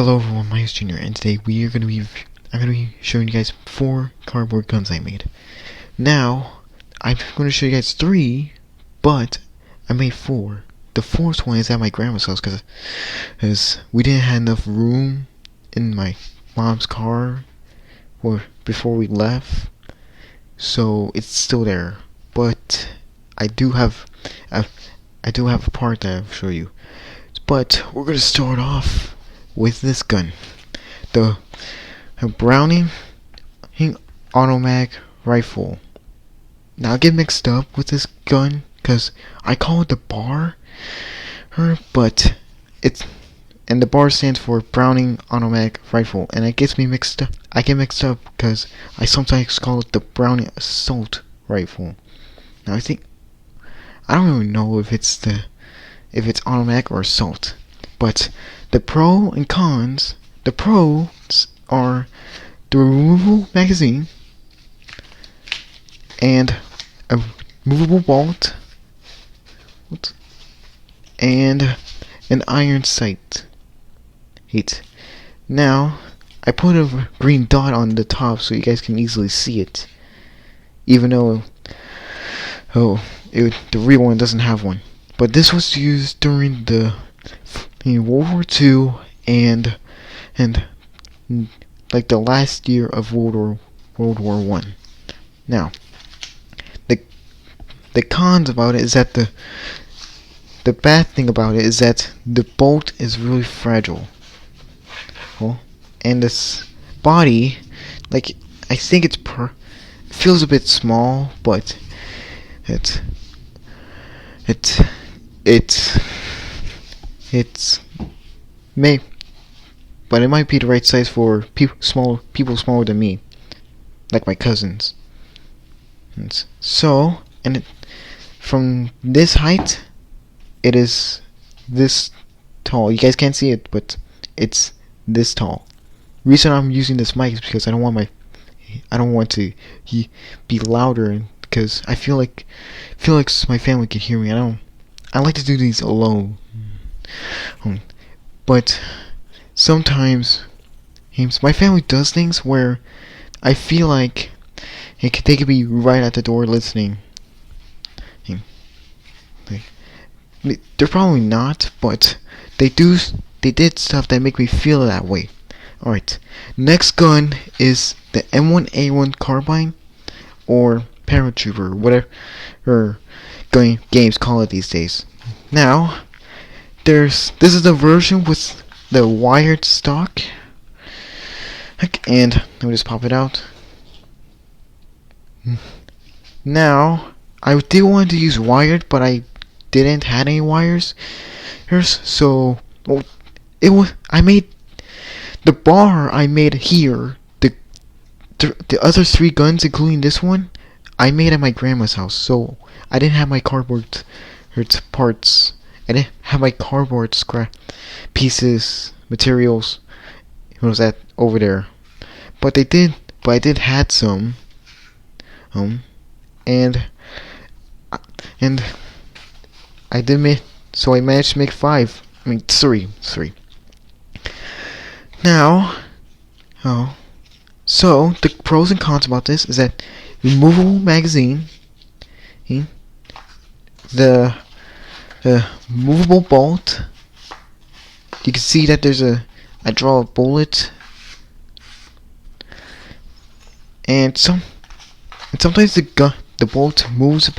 Hello everyone, my name is Junior, and today I'm gonna be showing you guys 4 cardboard guns I made. Now, I'm gonna show you guys 3, but I made 4. The 4th one is at my grandma's house because we didn't have enough room in my mom's car before we left, so it's still there. But I do have a part that I'll show you. But we're gonna start off with this gun, the Browning automatic rifle. Now I get mixed up with this gun because I call it the bar, but the bar stands for Browning automatic rifle, and it gets me mixed up. I get mixed up because I sometimes call it the Browning assault rifle. Now I don't even know if it's automatic or assault, but the pro and cons. The pros are the removable magazine and a movable bolt and an iron sight. Now I put a green dot on the top so you guys can easily see it, even though the real one doesn't have one. But this was used during in World War II and like the last year of World War I. Now, the cons about it is that the bad thing about it is that the bolt is really fragile. And this body, like, I think it feels a bit small, but it's but it might be the right size for people smaller than me, like my cousins. From this height, it is this tall. You guys can't see it, but it's this tall. Reason I'm using this mic is because I don't want to be louder, because I feel like my family can hear me. I like to do these alone. But sometimes my family does things where I feel like they could be right at the door listening. They're probably not, but they did stuff that make me feel that way. Alright, next gun is the M1A1 Carbine, or paratrooper, whatever games call it these days. Now, this is the version with the wired stock, and let me just pop it out. Now, I did want to use wired, but I didn't have any wires, so I made the bar I made here. The other 3 guns, including this one, I made at my grandma's house, so I didn't have my cardboard parts. I didn't have my cardboard scrap pieces, materials. What was that over there? But I did had some. And I did make, so I managed to make 5. I mean 3. Now, so the pros and cons about this is that removable magazine, the movable bolt. You can see that I draw a bullet, and sometimes the bolt moves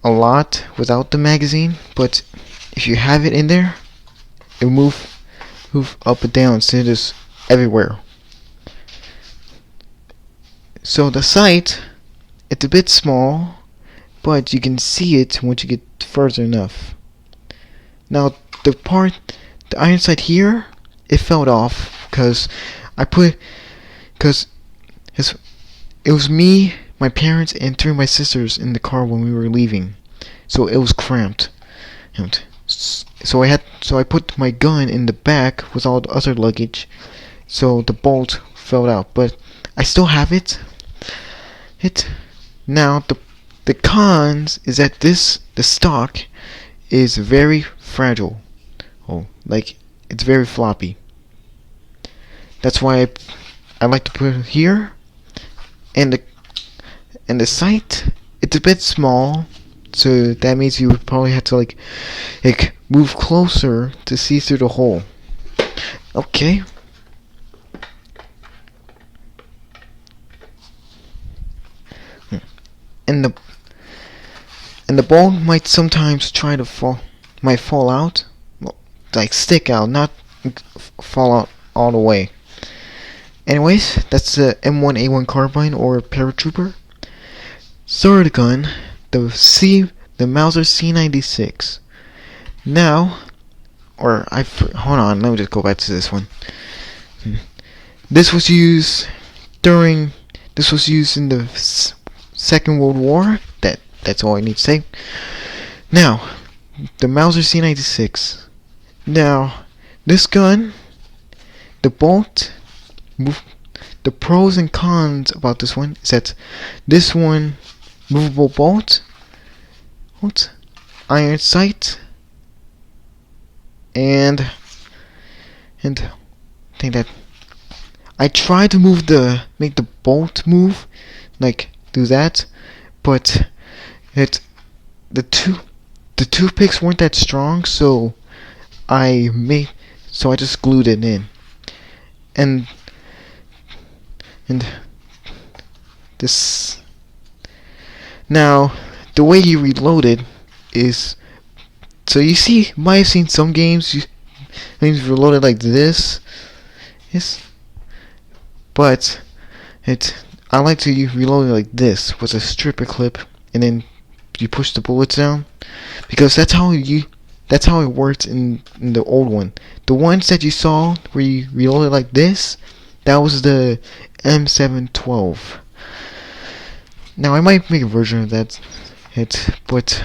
a lot without the magazine, but if you have it in there, it will move up and down instead of just everywhere. So the sight, it's a bit small, but you can see it once you get further enough. Now the iron sight here, it fell off because it was me, my parents, and 3 of my sisters in the car when we were leaving, so it was cramped. So I put my gun in the back with all the other luggage, so the bolt fell out. But I still have it. Now the cons is that the stock is very fragile. like it's very floppy. That's why I like to put it here. And the sight, it's a bit small, so that means you would probably have to like move closer to see through the hole. Okay. And the ball might sometimes try to fall out, well, like stick out, not fall out all the way. Anyways, that's the M1A1 Carbine or Paratrooper. Third gun, the Mauser C96. Now, hold on, let me just go back to this one. This was used in the Second World War. That's all I need to say. Now, the Mauser C96. Now, this gun, the pros and cons about this one is that this one, movable bolt, iron sight, and I think that I tried to make the bolt move, like do that, but the toothpicks weren't that strong, so I just glued it in, and this. Now, the way you reload it is, so you might have seen some games reloaded like this. Yes, but I like to reload it like this with a stripper clip, and then you push the bullets down, because that's how it worked in the old one. The ones that you saw where you reloaded like this, that was the M712. Now I might make a version of that, but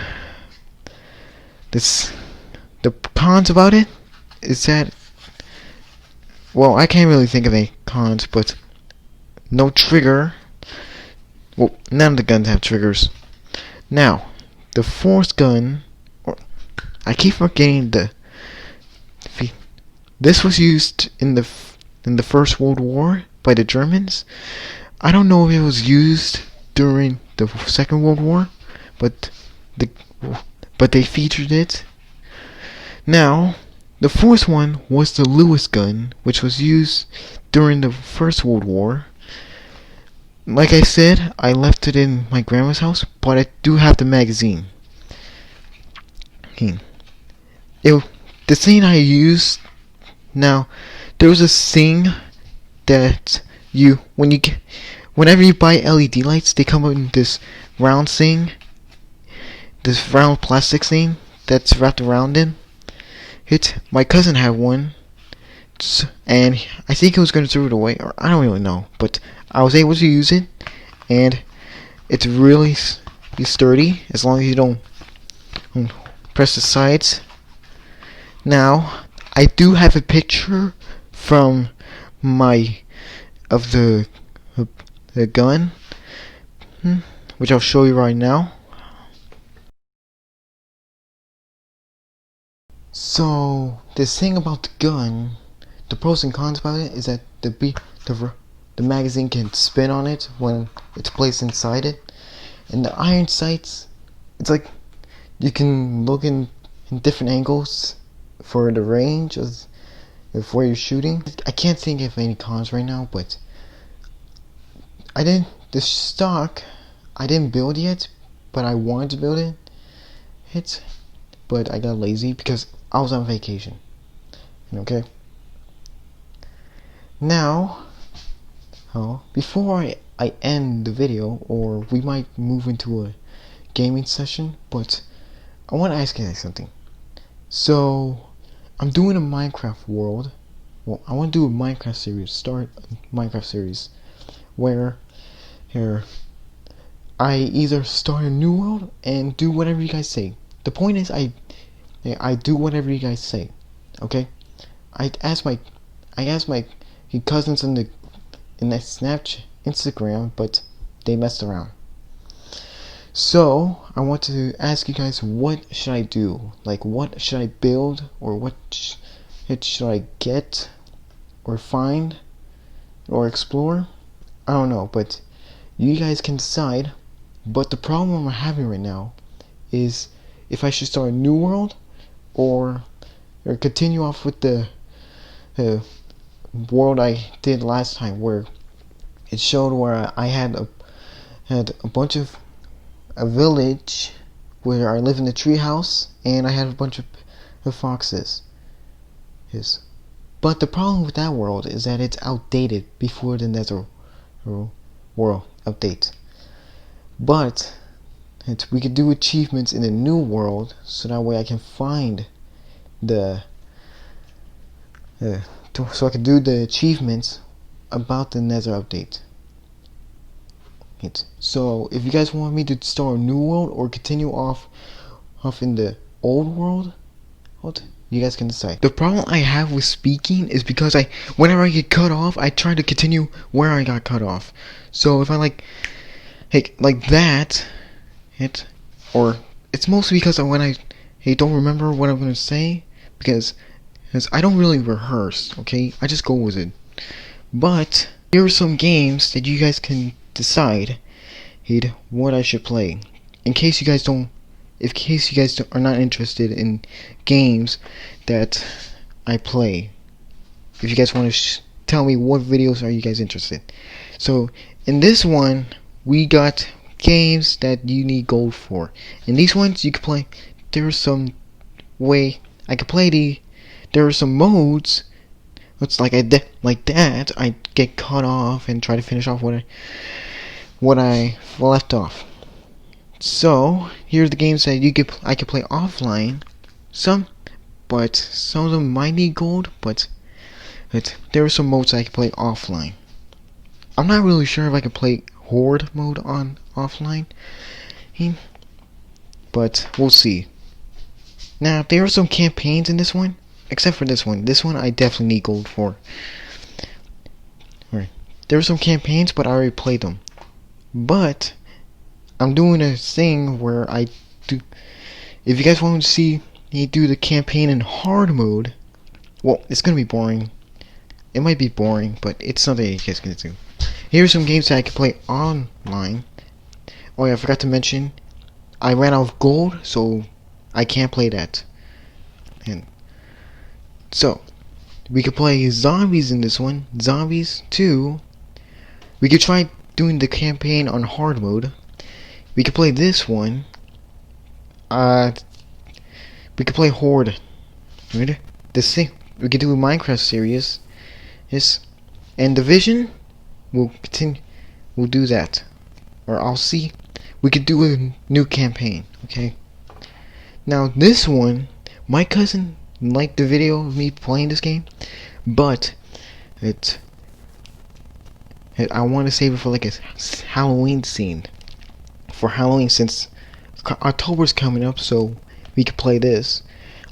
the cons about it is that, well, I can't really think of any cons, but no trigger. Well, none of the guns have triggers. Now, the fourth gun, I keep forgetting this was used in the First World War by the Germans. I don't know if it was used during the Second World War, but they featured it. Now, the fourth one was the Lewis gun, which was used during the First World War. Like I said, I left it in my grandma's house, but I do have the magazine. The thing I used, now, there was a thing that whenever you buy LED lights, they come in this round thing, this round plastic thing that's wrapped around it. My cousin had one, and I think he was going to throw it away, or I don't really know, but I was able to use it, and it's really sturdy as long as you don't press the sides. Now, I do have a picture from of the gun, which I'll show you right now. So, this thing about the gun, the pros and cons about it is that the magazine can spin on it when it's placed inside it, and the iron sights, it's like you can look in different angles for the range of where you're shooting. I can't think of any cons right now, but the stock I didn't build yet, but I wanted to build it, but I got lazy because I was on vacation. Okay. Now, before I end the video, or we might move into a gaming session, but I want to ask you guys something. So, I'm doing a Minecraft world. Well, I want to do a Minecraft series, start a Minecraft series, where I either start a new world and do whatever you guys say. The point is, I do whatever you guys say. Okay? I asked my cousins in that Snapchat, Instagram, but they messed around. So I want to ask you guys, what should I do? Like, what should I build, or what should I get, or find, or explore? I don't know, but you guys can decide. But the problem I'm having right now is if I should start a new world, or continue off with the world I did last time, where it showed where I had a bunch of a village where I live in a tree house, and I had a bunch of foxes. Yes. But the problem with that world is that it's outdated before the Nether world update. But we could do achievements in the new world, so that way I can find so I can do the achievements about the Nether update. So if you guys want me to start a new world or continue off in the old world, you guys can decide. The problem I have with speaking is because whenever I get cut off, I try to continue where I got cut off. So if I like that, or it's mostly because when I don't remember what I'm gonna say, because I don't really rehearse. Okay, I just go with it. But here are some games that you guys can decide what I should play. In case you guys are not interested in games that I play. If you guys want to tell me what videos are you guys interested. So in this one, we got games that you need gold for. In these ones you can play. There's some way I could play there are some modes. It's like that. I get cut off and try to finish off what I left off. So here's the games that I could play offline. Some of them might need gold, but there are some modes I can play offline. I'm not really sure if I can play horde mode on offline, but we'll see. Now there are some campaigns in this one, except for this one. This one I definitely need gold for. Alright. There are some campaigns, but I already played them. But I'm doing a thing where I do. If you guys want to see me do the campaign in hard mode, well, it's gonna be boring. It might be boring, but it's something you guys can do. Here's some games that I can play online. Oh yeah, I forgot to mention, I ran out of gold, so I can't play that. And so we could play zombies in this one. Zombies 2. We could try doing the campaign on hard mode. We could play this one. We could play horde. Right? This thing. We could do a Minecraft series. Yes. And Division, we'll continue. We'll do that. Or I'll see. We could do a new campaign. Okay. Now this one, my cousin liked the video of me playing this game, but I want to save it for like a Halloween scene. For Halloween, since October's coming up, so we could play this.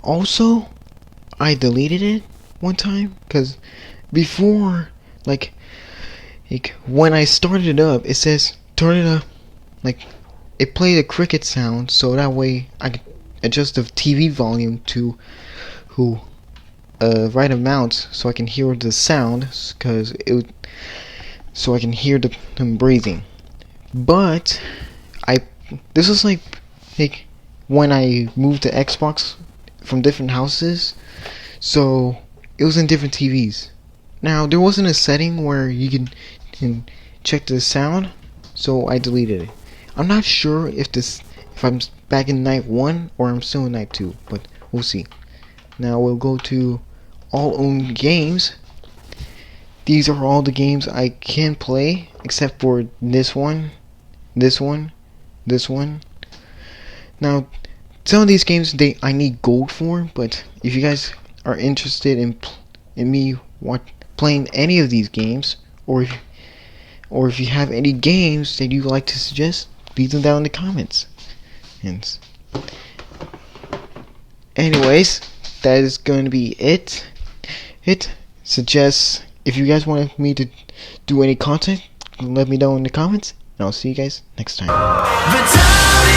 Also, I deleted it one time because before, like when I started it up, it says turn it up, like it played a cricket sound, so that way I could adjust the TV volume to right amount so I can hear the sound, so I can hear them breathing. But this was like when I moved to Xbox from different houses, so it was in different TVs. Now there wasn't a setting where you can check the sound, so I deleted it. I'm not sure if I'm back in night 1 or I'm still in night 2, but we'll see. Now we'll go to all owned games. These are all the games I can play, except for this one, this one, this one. Now, some of these games I need gold for, but if you guys are interested in me playing any of these games, or if you have any games that you'd like to suggest, leave them down in the comments. And anyways, that is going to be it. Suggest if you guys want me to do any content, let me know in the comments. I'll see you guys next time.